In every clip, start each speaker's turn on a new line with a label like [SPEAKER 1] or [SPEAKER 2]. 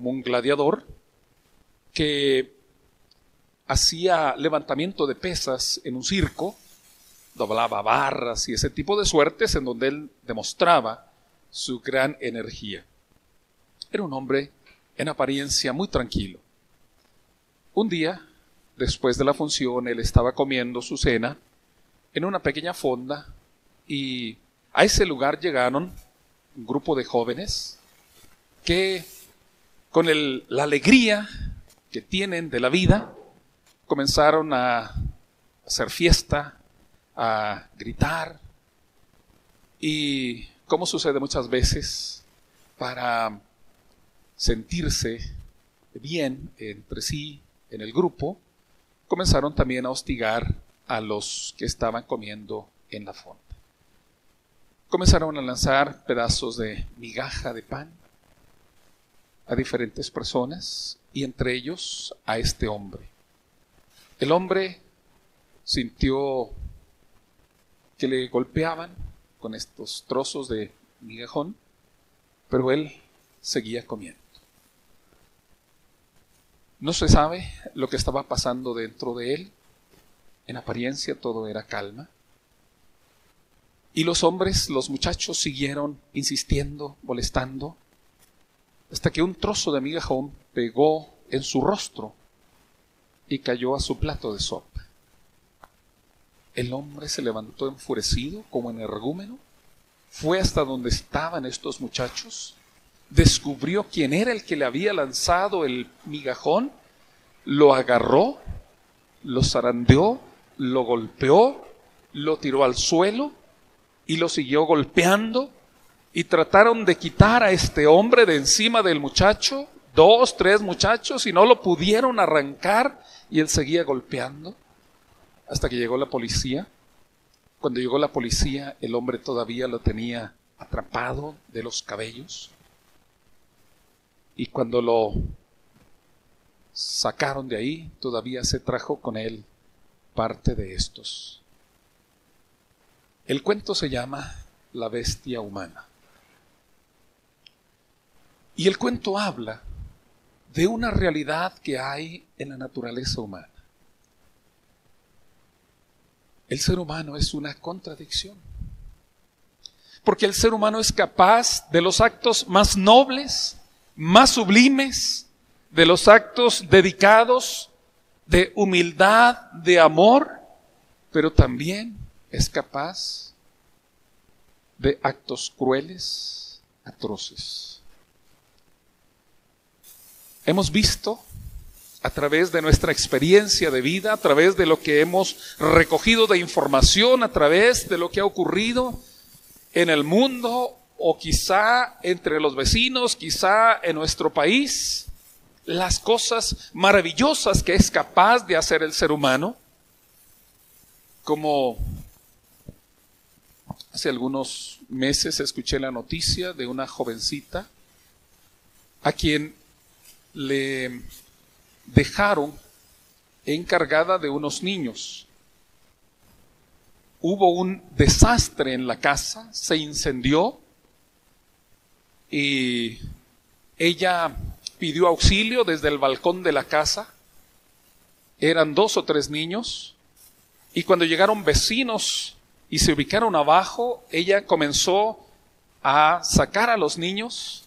[SPEAKER 1] como un gladiador que hacía levantamiento de pesas en un circo, doblaba barras y ese tipo de suertes en donde él demostraba su gran energía. Era un hombre en apariencia muy tranquilo. Un día, después de la función, él estaba comiendo su cena en una pequeña fonda y a ese lugar llegaron un grupo de jóvenes que, con la alegría que tienen de la vida, comenzaron a hacer fiesta, a gritar y, como sucede muchas veces, para sentirse bien entre sí en el grupo, comenzaron también a hostigar a los que estaban comiendo en la fonda. Comenzaron a lanzar pedazos de migaja de pan a diferentes personas y entre ellos a este hombre. El hombre sintió que le golpeaban con estos trozos de migajón, pero él seguía comiendo. No se sabe lo que estaba pasando dentro de él. En apariencia todo era calma. Y los hombres, los muchachos, siguieron insistiendo, molestando, hasta que un trozo de migajón pegó en su rostro y cayó a su plato de sopa. El hombre se levantó enfurecido como energúmeno, fue hasta donde estaban estos muchachos, descubrió quién era el que le había lanzado el migajón, lo agarró, lo zarandeó, lo golpeó, lo tiró al suelo y lo siguió golpeando, y trataron de quitar a este hombre de encima del muchacho, 2, 3 muchachos, y no lo pudieron arrancar, y él seguía golpeando hasta que llegó la policía. Cuando llegó la policía, el hombre todavía lo tenía atrapado de los cabellos, y cuando lo sacaron de ahí, todavía se trajo con él parte de estos. El cuento se llama La bestia humana. Y el cuento habla de una realidad que hay en la naturaleza humana. El ser humano es una contradicción, porque el ser humano es capaz de los actos más nobles, más sublimes, de los actos dedicados de humildad, de amor, pero también es capaz de actos crueles, atroces. Hemos visto a través de nuestra experiencia de vida, a través de lo que hemos recogido de información, a través de lo que ha ocurrido en el mundo o quizá entre los vecinos, quizá en nuestro país, las cosas maravillosas que es capaz de hacer el ser humano. Como hace algunos meses escuché la noticia de una jovencita a quien le dejaron encargada de unos niños. Hubo un desastre en la casa, se incendió y ella pidió auxilio desde el balcón de la casa. Eran 2 o 3 niños y cuando llegaron vecinos y se ubicaron abajo, ella comenzó a sacar a los niños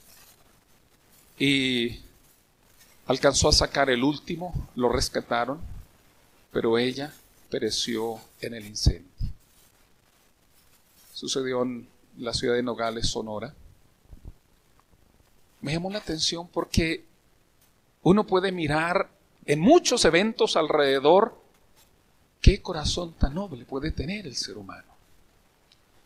[SPEAKER 1] y alcanzó a sacar el último, lo rescataron, pero ella pereció en el incendio. Sucedió en la ciudad de Nogales, Sonora. Me llamó la atención porque uno puede mirar en muchos eventos alrededor qué corazón tan noble puede tener el ser humano.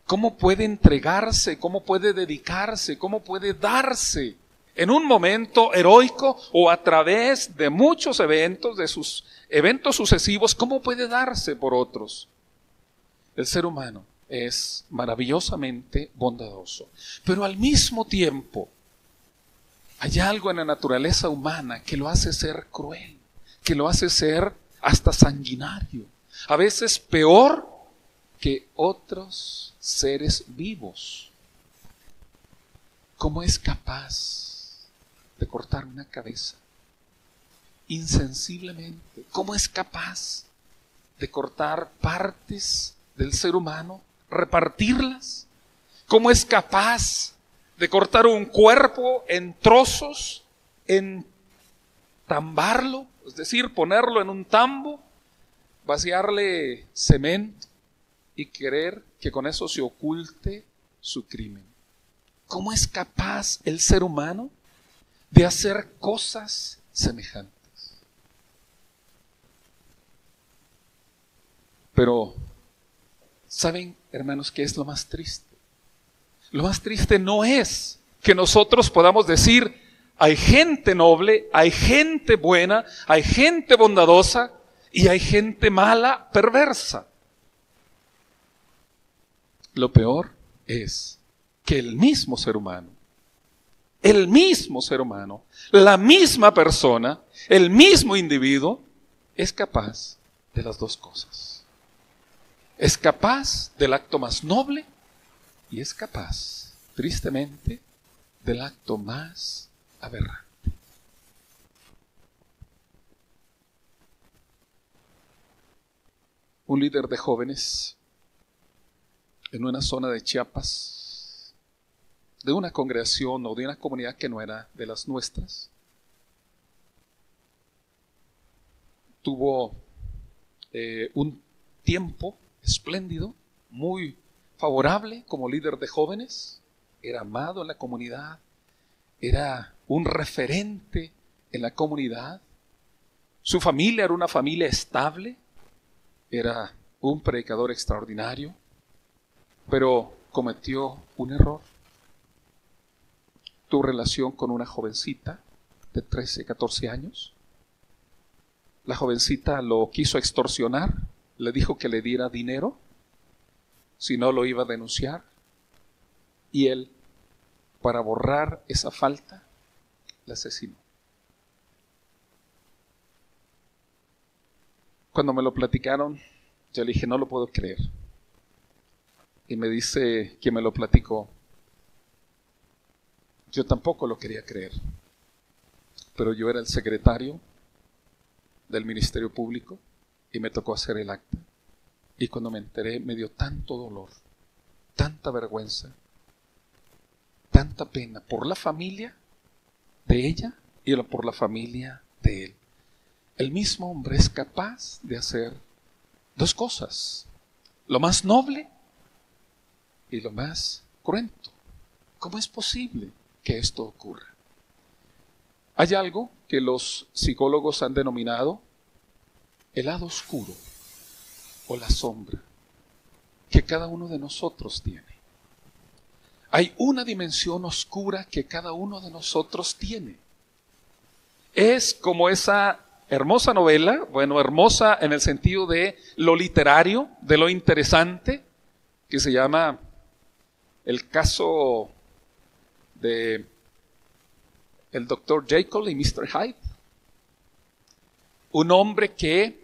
[SPEAKER 1] Cómo puede entregarse, cómo puede dedicarse, cómo puede darse en un momento heroico o a través de muchos eventos, de sus eventos sucesivos, cómo puede darse por otros. El ser humano es maravillosamente bondadoso, pero al mismo tiempo hay algo en la naturaleza humana que lo hace ser cruel, que lo hace ser hasta sanguinario, a veces peor que otros seres vivos. ¿Cómo es capaz de cortar una cabeza insensiblemente? ¿Cómo es capaz de cortar partes del ser humano, repartirlas? ¿Cómo es capaz de cortar un cuerpo en trozos, entambarlo, es decir, ponerlo en un tambo, vaciarle cemento y querer que con eso se oculte su crimen? ¿Cómo es capaz el ser humano de hacer cosas semejantes? Pero, ¿saben, hermanos, qué es lo más triste? Lo más triste no es que nosotros podamos decir, hay gente noble, hay gente buena, hay gente bondadosa y hay gente mala, perversa. Lo peor es que el mismo ser humano, la misma persona, el mismo individuo, es capaz de las dos cosas. Es capaz del acto más noble y es capaz, tristemente, del acto más aberrante. Un líder de jóvenes en una zona de Chiapas, de una congregación o de una comunidad que no era de las nuestras, tuvo un tiempo espléndido, muy favorable como líder de jóvenes. Era amado en la comunidad, era un referente en la comunidad. Su familia era una familia estable, era un predicador extraordinario, pero cometió un error. Tuvo relación con una jovencita de 13, 14 años. La jovencita lo quiso extorsionar, le dijo que le diera dinero, si no lo iba a denunciar, y él, para borrar esa falta, la asesinó. Cuando me lo platicaron, yo le dije, no lo puedo creer. Y me dice quien me lo platicó, yo tampoco lo quería creer, pero yo era el secretario del Ministerio Público y me tocó hacer el acta. Y cuando me enteré me dio tanto dolor, tanta vergüenza, tanta pena por la familia de ella y por la familia de él. El mismo hombre es capaz de hacer dos cosas, lo más noble y lo más cruento. ¿Cómo es posible que esto ocurra? Hay algo que los psicólogos han denominado el lado oscuro o la sombra que cada uno de nosotros tiene. Hay una dimensión oscura que cada uno de nosotros tiene. Es como esa hermosa novela, bueno, hermosa en el sentido de lo literario, de lo interesante, que se llama El caso de el Dr. Jekyll y Mr. Hyde. Un hombre que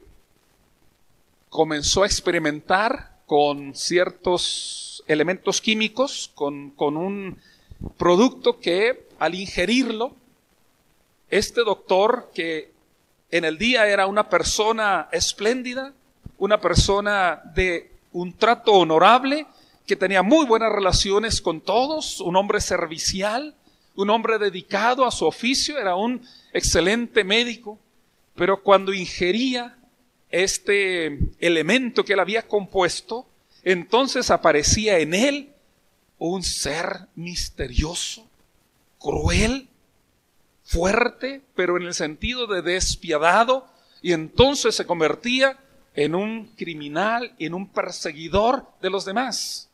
[SPEAKER 1] comenzó a experimentar con ciertos elementos químicos, con un producto que al ingerirlo, este doctor, que en el día era una persona espléndida, una persona de un trato honorable, que tenía muy buenas relaciones con todos, un hombre servicial, un hombre dedicado a su oficio, era un excelente médico, pero cuando ingería este elemento que él había compuesto, entonces aparecía en él un ser misterioso, cruel, fuerte, pero en el sentido de despiadado, y entonces se convertía en un criminal, en un perseguidor de los demás.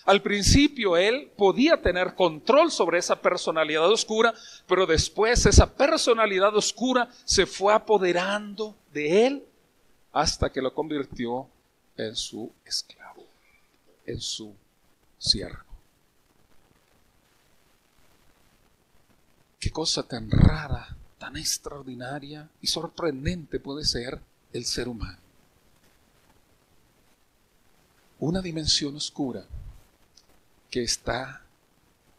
[SPEAKER 1] Al principio él podía tener control sobre esa personalidad oscura, pero después esa personalidad oscura se fue apoderando de él hasta que lo convirtió en su esclavo, en su siervo. Qué cosa tan rara, tan extraordinaria y sorprendente puede ser el ser humano. Una dimensión oscura que está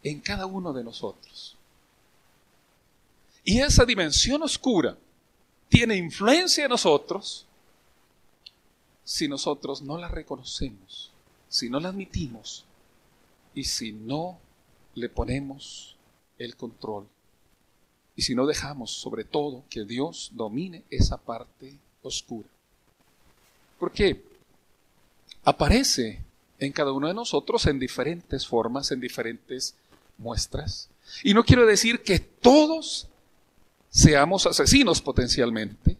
[SPEAKER 1] en cada uno de nosotros. Y esa dimensión oscura tiene influencia en nosotros si nosotros no la reconocemos, si no la admitimos y si no le ponemos el control. Y si no dejamos, sobre todo, que Dios domine esa parte oscura. Porque aparece en cada uno de nosotros en diferentes formas, en diferentes muestras. Y no quiero decir que todos seamos asesinos potencialmente.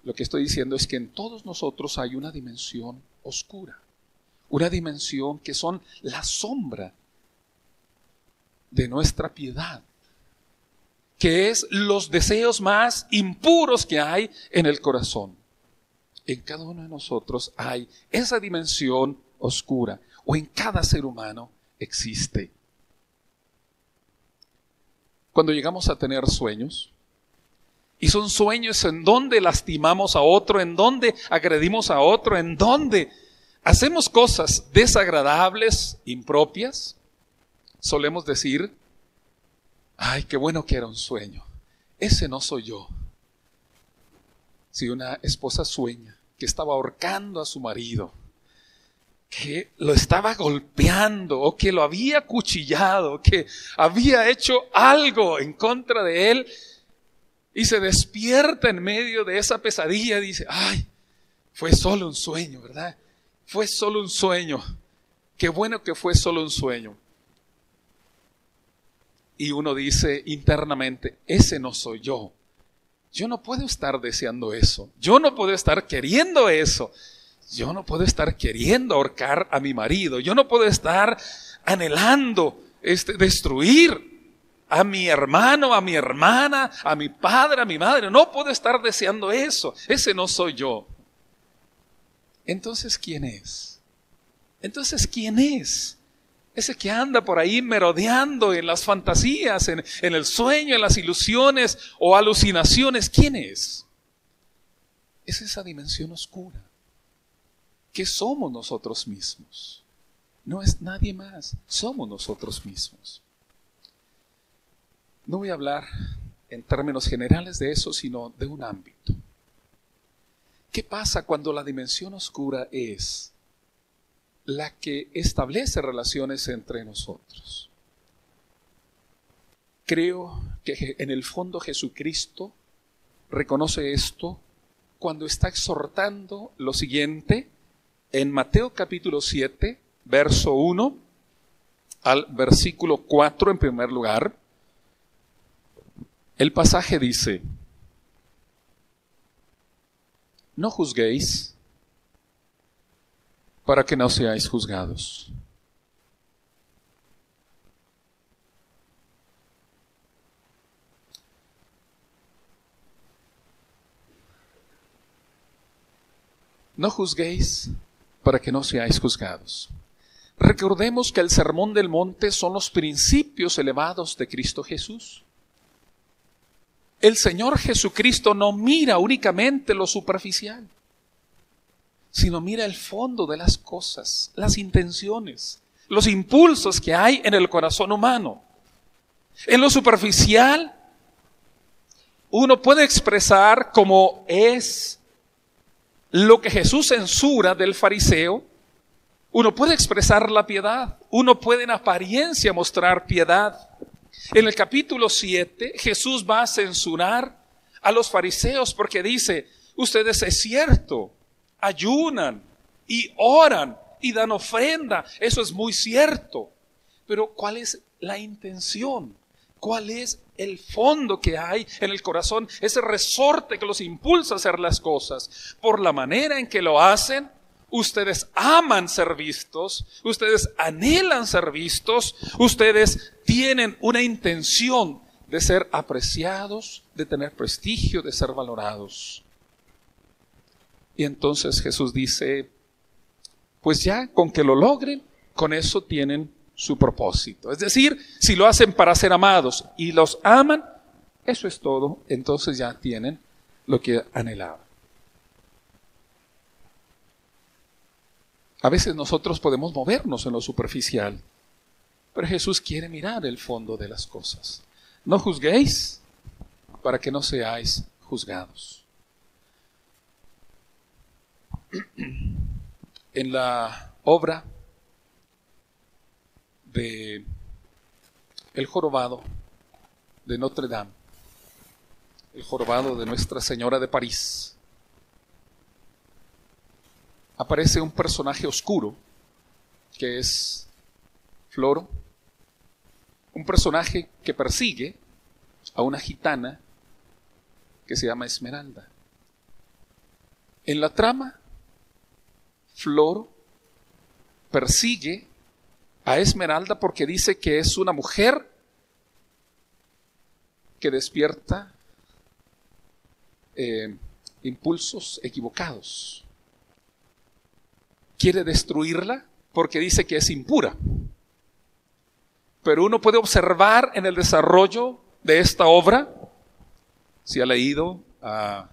[SPEAKER 1] Lo que estoy diciendo es que en todos nosotros hay una dimensión oscura. Una dimensión que son la sombra de nuestra piedad, que es los deseos más impuros que hay en el corazón. En cada uno de nosotros hay esa dimensión oscura, o en cada ser humano existe. Cuando llegamos a tener sueños, y son sueños en donde lastimamos a otro, en donde agredimos a otro, en donde hacemos cosas desagradables, impropias, solemos decir: ay, qué bueno que era un sueño, ese no soy yo. Si una esposa sueña que estaba ahorcando a su marido, que lo estaba golpeando o que lo había acuchillado, que había hecho algo en contra de él, y se despierta en medio de esa pesadilla, dice: ay, fue solo un sueño, ¿verdad? Fue solo un sueño. Qué bueno que fue solo un sueño. Y uno dice internamente: ese no soy yo. Yo no puedo estar deseando eso. Yo no puedo estar queriendo eso. Yo no puedo estar queriendo ahorcar a mi marido. Yo no puedo estar anhelando destruir a mi hermano, a mi hermana, a mi padre, a mi madre. No puedo estar deseando eso. Ese no soy yo. Entonces, ¿quién es? ¿Quién es? Ese que anda por ahí merodeando en las fantasías, en el sueño, en las ilusiones o alucinaciones. ¿Quién es? Es esa dimensión oscura, que somos nosotros mismos. No es nadie más, somos nosotros mismos. No voy a hablar en términos generales de eso, sino de un ámbito. ¿Qué pasa cuando la dimensión oscura es la que establece relaciones entre nosotros? Creo que en el fondo Jesucristo reconoce esto cuando está exhortando lo siguiente en Mateo capítulo 7, verso 1 al versículo 4 en primer lugar. El pasaje dice: no juzguéis para que no seáis juzgados. No juzguéis para que no seáis juzgados. Recordemos que el Sermón del Monte son los principios elevados de Cristo Jesús. El Señor Jesucristo no mira únicamente lo superficial, sino mira el fondo de las cosas, las intenciones, los impulsos que hay en el corazón humano. En lo superficial, uno puede expresar como es lo que Jesús censura del fariseo. Uno puede expresar la piedad, uno puede en apariencia mostrar piedad. En el capítulo 7, Jesús va a censurar a los fariseos porque dice: ustedes, es cierto, ayunan y oran y dan ofrenda, eso es muy cierto, pero ¿cuál es la intención? ¿Cuál es el fondo que hay en el corazón? Ese resorte que los impulsa a hacer las cosas. Por la manera en que lo hacen, ustedes aman ser vistos, ustedes anhelan ser vistos, ustedes tienen una intención de ser apreciados, de tener prestigio, de ser valorados. Y entonces Jesús dice: pues ya con que lo logren, con eso tienen su propósito. Es decir, si lo hacen para ser amados y los aman, eso es todo, entonces ya tienen lo que anhelaban. A veces nosotros podemos movernos en lo superficial, pero Jesús quiere mirar el fondo de las cosas. No juzguéis para que no seáis juzgados. En la obra de El Jorobado de Notre Dame, el jorobado de Nuestra Señora de París, aparece un personaje oscuro que es Floro, un personaje que persigue a una gitana que se llama Esmeralda. En la trama, Floro persigue a Esmeralda porque dice que es una mujer que despierta impulsos equivocados. Quiere destruirla porque dice que es impura. Pero uno puede observar en el desarrollo de esta obra, si ha leído al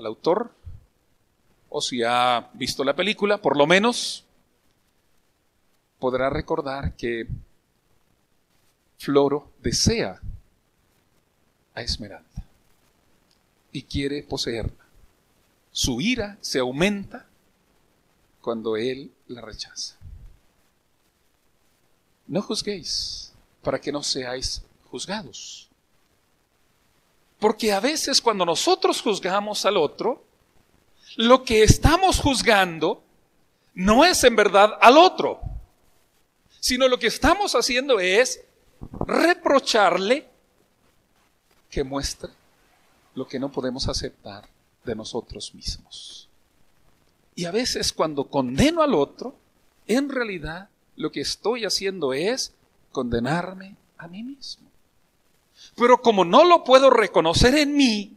[SPEAKER 1] autor o si ha visto la película, por lo menos podrá recordar que Floro desea a Esmeralda y quiere poseerla. Su ira se aumenta cuando él la rechaza. No juzguéis para que no seáis juzgados. Porque a veces cuando nosotros juzgamos al otro, lo que estamos juzgando no es en verdad al otro, sino lo que estamos haciendo es reprocharle que muestre lo que no podemos aceptar de nosotros mismos. Y a veces cuando condeno al otro, en realidad lo que estoy haciendo es condenarme a mí mismo. Pero como no lo puedo reconocer en mí,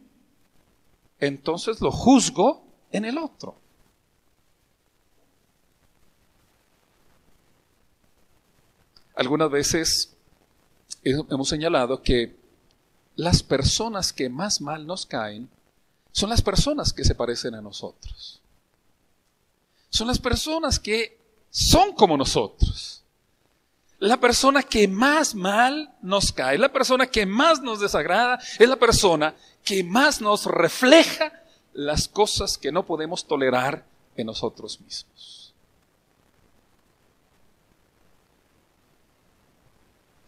[SPEAKER 1] entonces lo juzgo en el otro. Algunas veces hemos señalado que las personas que más mal nos caen son las personas que se parecen a nosotros. Son las personas que son como nosotros. La persona que más mal nos cae, la persona que más nos desagrada, es la persona que más nos refleja las cosas que no podemos tolerar en nosotros mismos.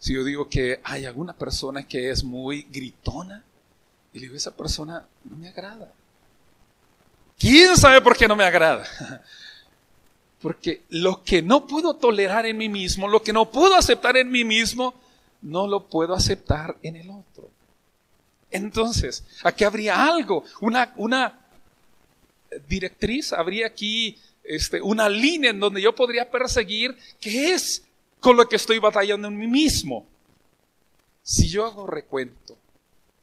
[SPEAKER 1] Si yo digo que hay alguna persona que es muy gritona, y le digo, esa persona no me agrada. ¿Quién sabe por qué no me agrada? Porque lo que no puedo tolerar en mí mismo, lo que no puedo aceptar en mí mismo, no lo puedo aceptar en el otro. Entonces, aquí habría algo, una directriz, habría aquí una línea en donde yo podría perseguir qué es con lo que estoy batallando en mí mismo. Si yo hago recuento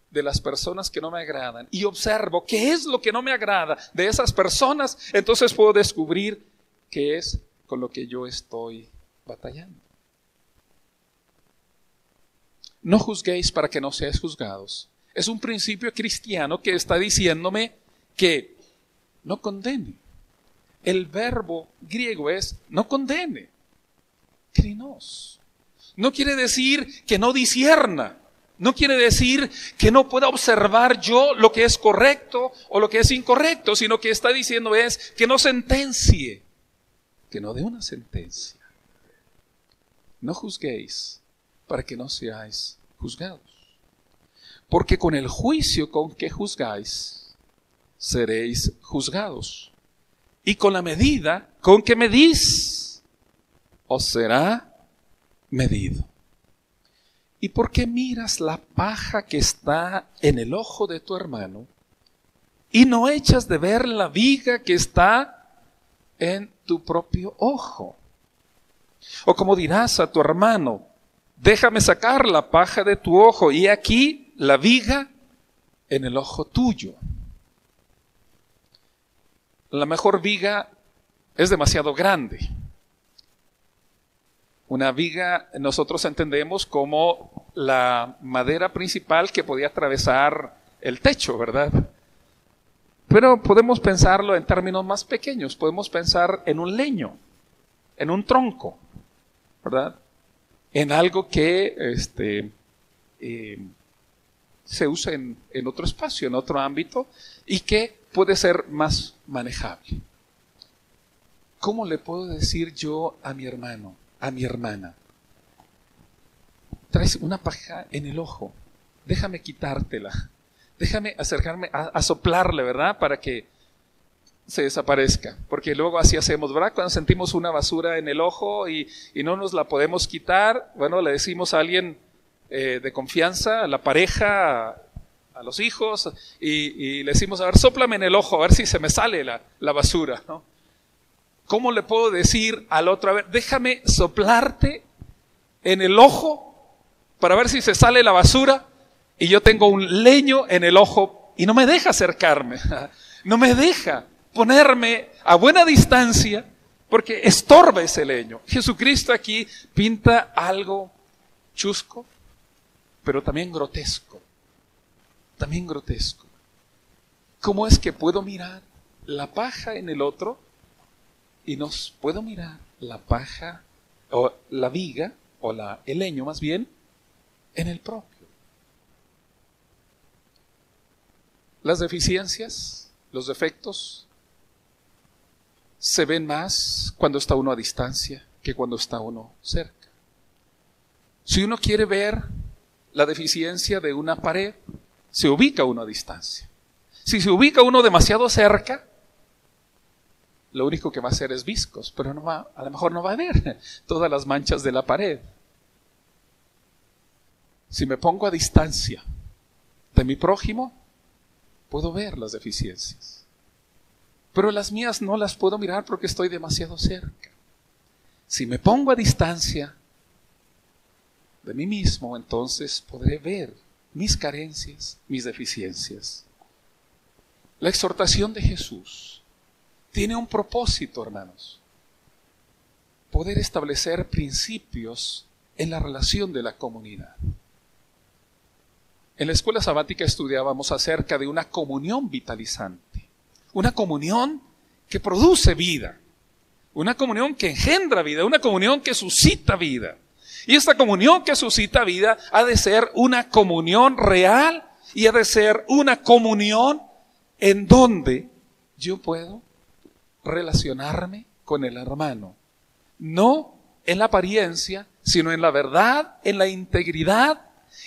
[SPEAKER 1] de las personas que no me agradan y observo qué es lo que no me agrada de esas personas, entonces puedo descubrir qué es con lo que yo estoy batallando. No juzguéis para que no seáis juzgados. Es un principio cristiano que está diciéndome que no condene. El verbo griego es no condene, krinos. No quiere decir que no discierna. No quiere decir que no pueda observar yo lo que es correcto o lo que es incorrecto, sino que está diciendo es que no sentencie, que no dé una sentencia. No juzguéis para que no seáis juzgados. Porque con el juicio con que juzgáis, seréis juzgados. Y con la medida con que medís, os será medido. ¿Y por qué miras la paja que está en el ojo de tu hermano y no echas de ver la viga que está en tu propio ojo? O como dirás a tu hermano, déjame sacar la paja de tu ojo y aquí la viga en el ojo tuyo. La mejor viga es demasiado grande. Una viga nosotros entendemos como la madera principal que podía atravesar el techo, ¿verdad? Pero podemos pensarlo en términos más pequeños. Podemos pensar en un leño, en un tronco, ¿verdad? En algo que se use en otro espacio, en otro ámbito, y que puede ser más manejable. ¿Cómo le puedo decir yo a mi hermano, a mi hermana? Traes una paja en el ojo, déjame quitártela, déjame acercarme a soplarle, ¿verdad? Para que se desaparezca, porque luego así hacemos, ¿verdad? Cuando sentimos una basura en el ojo y no nos la podemos quitar, bueno, le decimos a alguien de confianza, a la pareja, a los hijos, y le decimos, a ver, sóplame en el ojo, a ver si se me sale la basura, ¿no? ¿Cómo le puedo decir al otro, a ver, déjame soplarte en el ojo para ver si se sale la basura? Y yo tengo un leño en el ojo y no me deja acercarme, no me deja ponerme a buena distancia porque estorba ese leño. Jesucristo aquí pinta algo chusco, pero también grotesco. También grotesco. ¿Cómo es que puedo mirar la paja en el otro y no puedo mirar la paja o la viga o el leño más bien en el propio? Las deficiencias, los defectos se ven más cuando está uno a distancia que cuando está uno cerca. Si uno quiere ver la deficiencia de una pared, se ubica uno a distancia. Si se ubica uno demasiado cerca, lo único que va a hacer es viscos, pero a lo mejor no va a ver todas las manchas de la pared. Si me pongo a distancia de mi prójimo, puedo ver las deficiencias. Pero las mías no las puedo mirar porque estoy demasiado cerca. Si me pongo a distancia de mí mismo, entonces podré ver mis carencias, mis deficiencias. La exhortación de Jesús tiene un propósito, hermanos: poder establecer principios en la relación de la comunidad. En la escuela sabática estudiábamos acerca de una comunión vitalizante, una comunión que produce vida, una comunión que engendra vida, una comunión que suscita vida. Y esta comunión que suscita vida ha de ser una comunión real y ha de ser una comunión en donde yo puedo relacionarme con el hermano, no en la apariencia, sino en la verdad, en la integridad,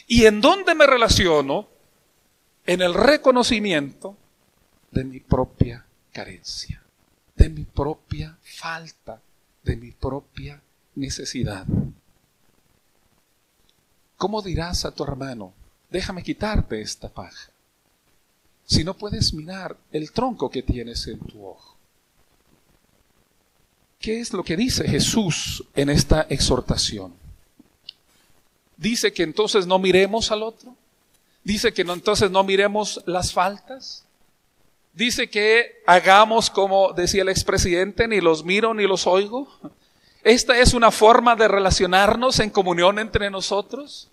[SPEAKER 1] y en donde me relaciono en el reconocimiento de mi propia carencia, de mi propia falta, de mi propia necesidad. ¿Cómo dirás a tu hermano, déjame quitarte esta paja, si no puedes mirar el tronco que tienes en tu ojo? ¿Qué es lo que dice Jesús en esta exhortación? Dice que entonces no miremos al otro. Dice que entonces no miremos las faltas. Dice que hagamos como decía el expresidente, ni los miro ni los oigo. Esta es una forma de relacionarnos en comunión entre nosotros.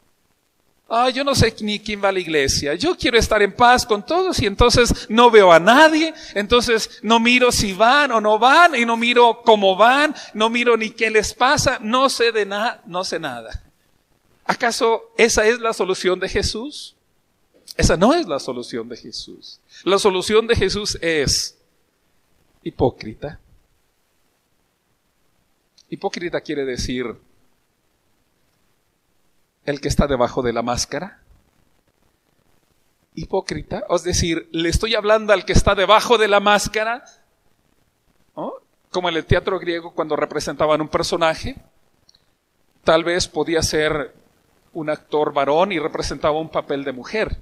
[SPEAKER 1] Yo no sé ni quién va a la iglesia. Yo quiero estar en paz con todos y entonces no veo a nadie. Entonces no miro si van o no van y no miro cómo van. No miro ni qué les pasa. No sé de nada, no sé nada. ¿Acaso esa es la solución de Jesús? Esa no es la solución de Jesús. La solución de Jesús es hipócrita. Hipócrita quiere decir el que está debajo de la máscara. Hipócrita, es decir, le estoy hablando al que está debajo de la máscara, ¿no? Como en el teatro griego cuando representaban un personaje, tal vez podía ser un actor varón y representaba un papel de mujer.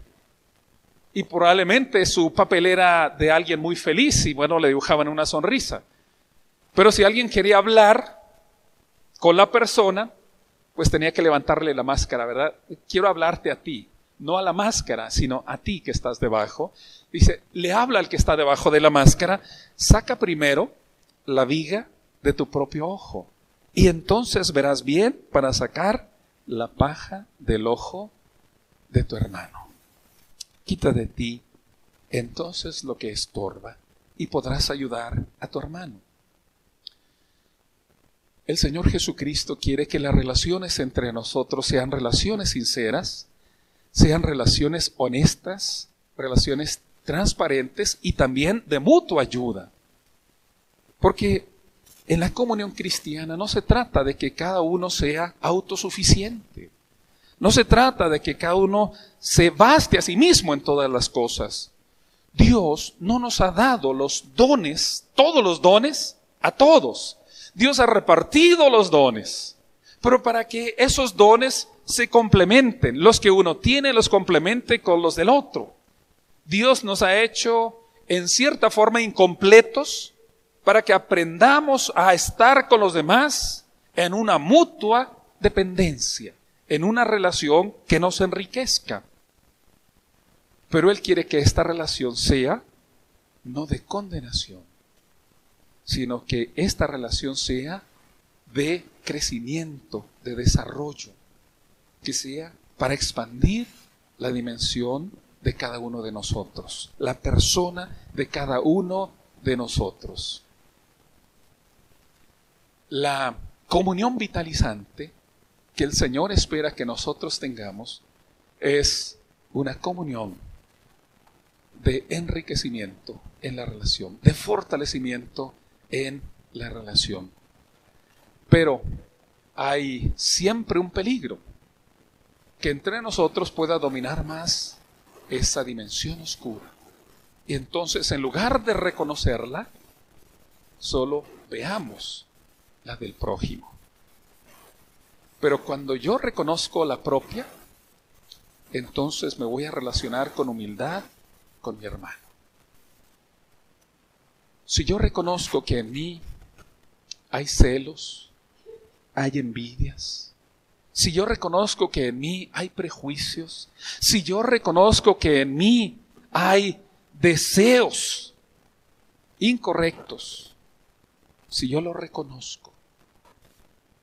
[SPEAKER 1] Y probablemente su papel era de alguien muy feliz y bueno, le dibujaban una sonrisa. Pero si alguien quería hablar con la persona, pues tenía que levantarle la máscara, ¿verdad? Quiero hablarte a ti, no a la máscara, sino a ti que estás debajo. Dice, le habla al que está debajo de la máscara, saca primero la viga de tu propio ojo y entonces verás bien para sacar la paja del ojo de tu hermano. Quita de ti entonces lo que estorba y podrás ayudar a tu hermano. El Señor Jesucristo quiere que las relaciones entre nosotros sean relaciones sinceras, sean relaciones honestas, relaciones transparentes y también de mutua ayuda. Porque en la comunión cristiana no se trata de que cada uno sea autosuficiente. No se trata de que cada uno se baste a sí mismo en todas las cosas. Dios no nos ha dado los dones, todos los dones, a todos. Dios ha repartido los dones, pero para que esos dones se complementen, los que uno tiene los complemente con los del otro. Dios nos ha hecho en cierta forma incompletos para que aprendamos a estar con los demás en una mutua dependencia, en una relación que nos enriquezca. Pero Él quiere que esta relación sea no de condenación, sino que esta relación sea de crecimiento, de desarrollo, que sea para expandir la dimensión de cada uno de nosotros, la persona de cada uno de nosotros. La comunión vitalizante que el Señor espera que nosotros tengamos es una comunión de enriquecimiento en la relación, de fortalecimiento en la relación. Pero hay siempre un peligro, que entre nosotros pueda dominar más esa dimensión oscura. Y entonces, en lugar de reconocerla, solo veamos la del prójimo. Pero cuando yo reconozco la propia, entonces me voy a relacionar con humildad con mi hermano. Si yo reconozco que en mí hay celos, hay envidias, si yo reconozco que en mí hay prejuicios, si yo reconozco que en mí hay deseos incorrectos, si yo lo reconozco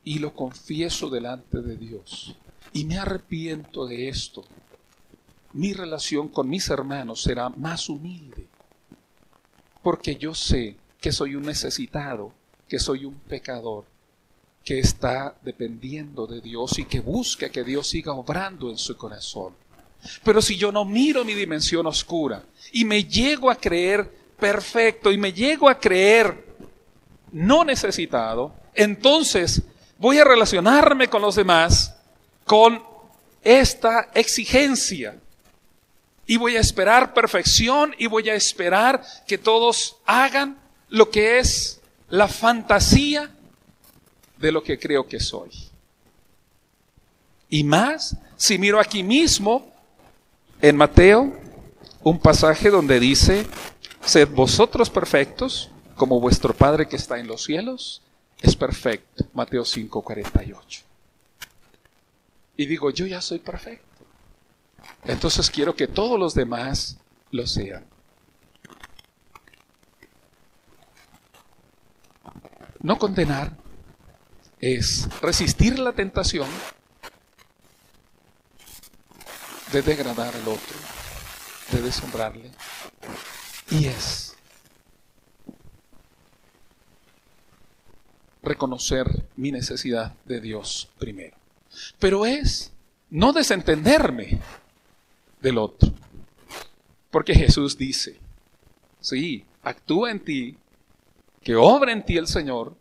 [SPEAKER 1] y lo confieso delante de Dios y me arrepiento de esto, mi relación con mis hermanos será más humilde, porque yo sé que soy un necesitado, que soy un pecador, que está dependiendo de Dios y que busca que Dios siga obrando en su corazón. Pero si yo no miro mi dimensión oscura y me llego a creer perfecto y me llego a creer no necesitado, entonces voy a relacionarme con los demás con esta exigencia y voy a esperar perfección y voy a esperar que todos hagan lo que es la fantasía de lo que creo que soy. Y más si miro aquí mismo en Mateo un pasaje donde dice: sed vosotros perfectos como vuestro Padre que está en los cielos es perfecto. Mateo 5:48. Y digo, yo ya soy perfecto. Entonces quiero que todos los demás lo sean. No condenar es resistir la tentación de degradar al otro, de deshonrarle, y es reconocer mi necesidad de Dios primero. Pero es no desentenderme del otro, porque Jesús dice, sí, actúa en ti, que obra en ti el Señor,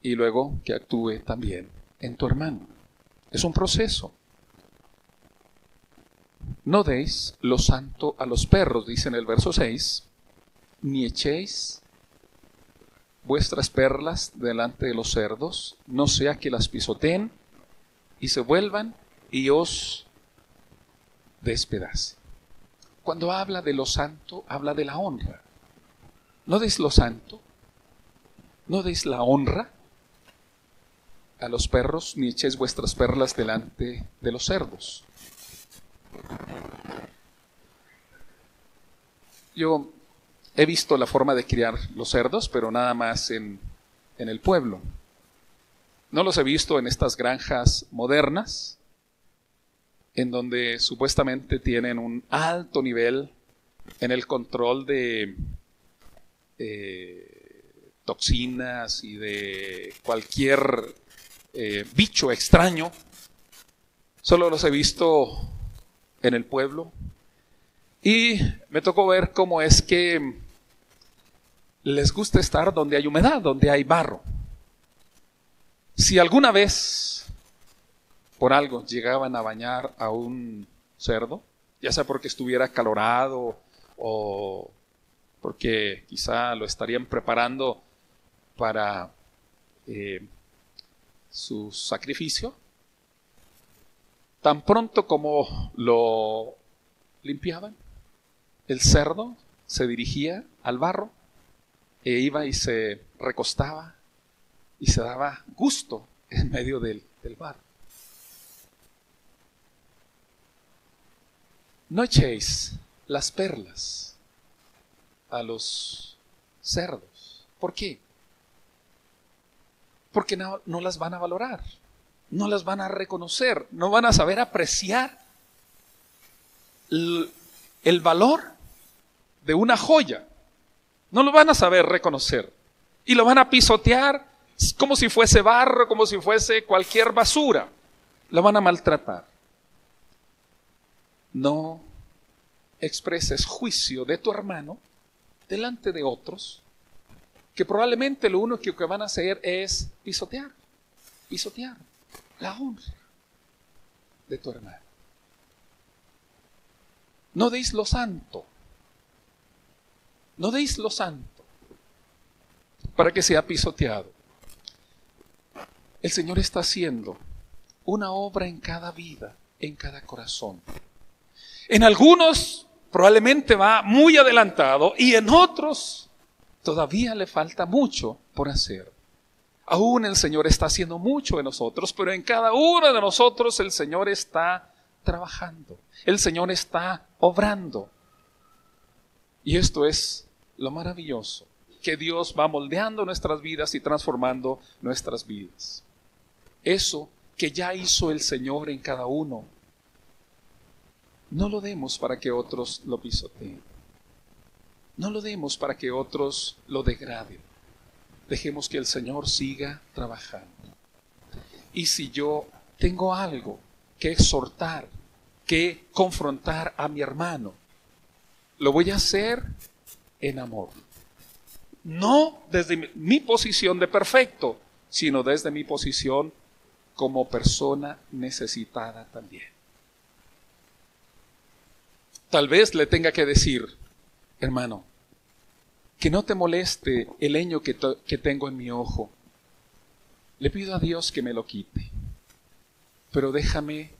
[SPEAKER 1] y luego que actúe también en tu hermano. Es un proceso. No deis lo santo a los perros, dice en el verso 6, ni echéis vuestras perlas delante de los cerdos, no sea que las pisoteen y se vuelvan y os despedacen. Cuando habla de lo santo, habla de la honra. No deis lo santo, no deis la honra a los perros, ni echéis vuestras perlas delante de los cerdos. Yo he visto la forma de criar los cerdos, pero nada más en el pueblo. No los he visto en estas granjas modernas, en donde supuestamente tienen un alto nivel en el control de toxinas y de cualquier bicho extraño. Solo los he visto en el pueblo y me tocó ver cómo es que les gusta estar donde hay humedad, donde hay barro. Si alguna vez por algo llegaban a bañar a un cerdo, ya sea porque estuviera acalorado o porque quizá lo estarían preparando para su sacrificio, tan pronto como lo limpiaban, el cerdo se dirigía al barro e iba y se recostaba y se daba gusto en medio del barro. No echéis las perlas a los cerdos. ¿Por qué? Porque no las van a valorar, no las van a reconocer, no van a saber apreciar el valor de una joya. No lo van a saber reconocer y lo van a pisotear como si fuese barro, como si fuese cualquier basura. Lo van a maltratar. No expreses juicio de tu hermano delante de otros, que probablemente lo único que van a hacer es pisotear la honra de tu hermano. No deis lo santo, para que sea pisoteado. El Señor está haciendo una obra en cada vida, en cada corazón. En algunos probablemente va muy adelantado y en otros todavía le falta mucho por hacer. Aún el Señor está haciendo mucho en nosotros, pero en cada uno de nosotros el Señor está trabajando. El Señor está obrando. Y esto es lo maravilloso, que Dios va moldeando nuestras vidas y transformando nuestras vidas. Eso que ya hizo el Señor en cada uno, no lo demos para que otros lo pisoteen. No lo demos para que otros lo degraden. Dejemos que el Señor siga trabajando. Y si yo tengo algo que exhortar, que confrontar a mi hermano, lo voy a hacer en amor. No desde mi posición de perfecto, sino desde mi posición como persona necesitada también. Tal vez le tenga que decir: hermano, que no te moleste el leño que tengo en mi ojo. Le pido a Dios que me lo quite, pero déjame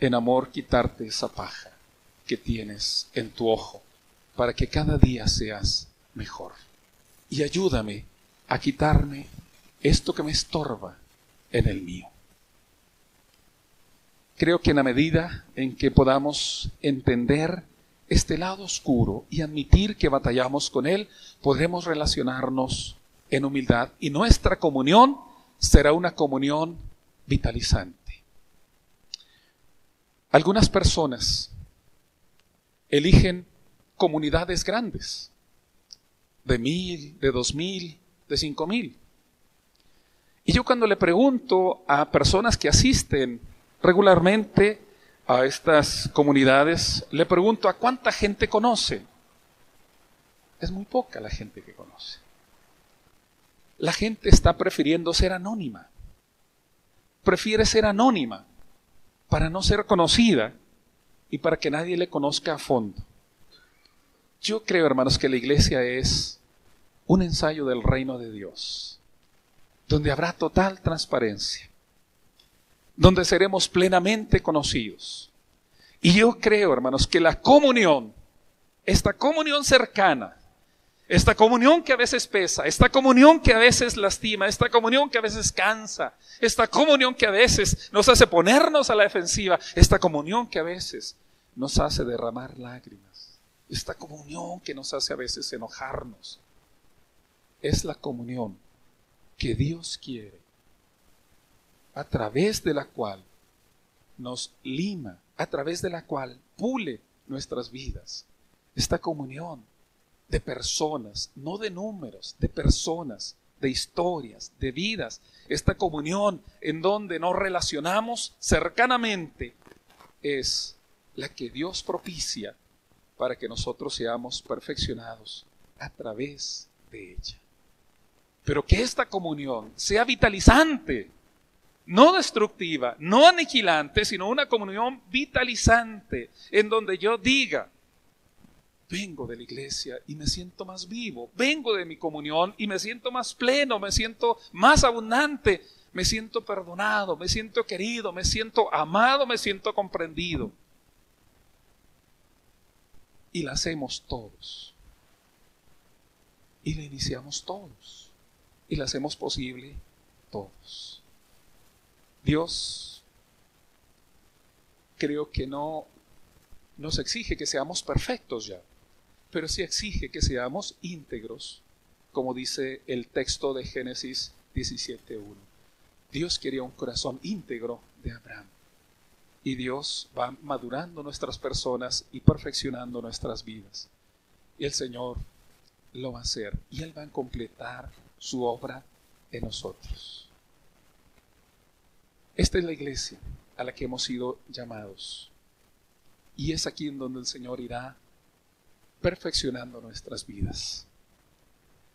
[SPEAKER 1] en amor quitarte esa paja que tienes en tu ojo, para que cada día seas mejor. Y ayúdame a quitarme esto que me estorba en el mío. Creo que en la medida en que podamos entender este lado oscuro y admitir que batallamos con él, podremos relacionarnos en humildad y nuestra comunión será una comunión vitalizante. Algunas personas eligen comunidades grandes, de 1,000, de 2,000, de 5,000. Y yo cuando le pregunto a personas que asisten regularmente a estas comunidades, le pregunto: ¿a cuánta gente conoce? Es muy poca la gente que conoce. La gente está prefiriendo ser anónima. Prefiere ser anónima para no ser conocida y para que nadie le conozca a fondo. Yo creo, hermanos, que la iglesia es un ensayo del reino de Dios, donde habrá total transparencia, donde seremos plenamente conocidos. Y yo creo, hermanos, que la comunión, esta comunión cercana, esta comunión que a veces pesa, esta comunión que a veces lastima, esta comunión que a veces cansa, esta comunión que a veces nos hace ponernos a la defensiva, esta comunión que a veces nos hace derramar lágrimas, esta comunión que nos hace a veces enojarnos, es la comunión que Dios quiere, a través de la cual nos lima, a través de la cual pule nuestras vidas. Esta comunión de personas, no de números, de personas, de historias, de vidas. Esta comunión en donde nos relacionamos cercanamente es la que Dios propicia para que nosotros seamos perfeccionados a través de ella. Pero que esta comunión sea vitalizante, no destructiva, no aniquilante, sino una comunión vitalizante, en donde yo diga: vengo de la iglesia y me siento más vivo, vengo de mi comunión y me siento más pleno, me siento más abundante, me siento perdonado, me siento querido, me siento amado, me siento comprendido. Y la hacemos todos. Y la iniciamos todos. Y la hacemos posible todos. Dios, creo que no nos exige que seamos perfectos ya, pero sí exige que seamos íntegros, como dice el texto de Génesis 17:1. Dios quería un corazón íntegro de Abraham. Y Dios va madurando nuestras personas y perfeccionando nuestras vidas. Y el Señor lo va a hacer. Y Él va a completar su obra en nosotros. Esta es la iglesia a la que hemos sido llamados. Y es aquí en donde el Señor irá perfeccionando nuestras vidas.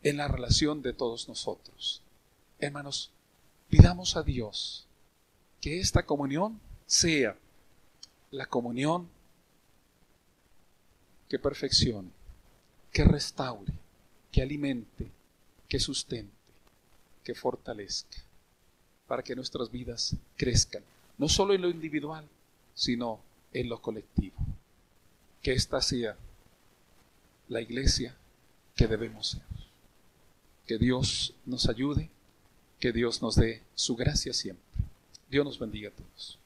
[SPEAKER 1] En la relación de todos nosotros. Hermanos, pidamos a Dios que esta comunión sea la comunión que perfeccione, que restaure, que alimente, que sustente, que fortalezca, para que nuestras vidas crezcan, no solo en lo individual, sino en lo colectivo. Que esta sea la iglesia que debemos ser. Que Dios nos ayude, que Dios nos dé su gracia siempre. Dios nos bendiga a todos.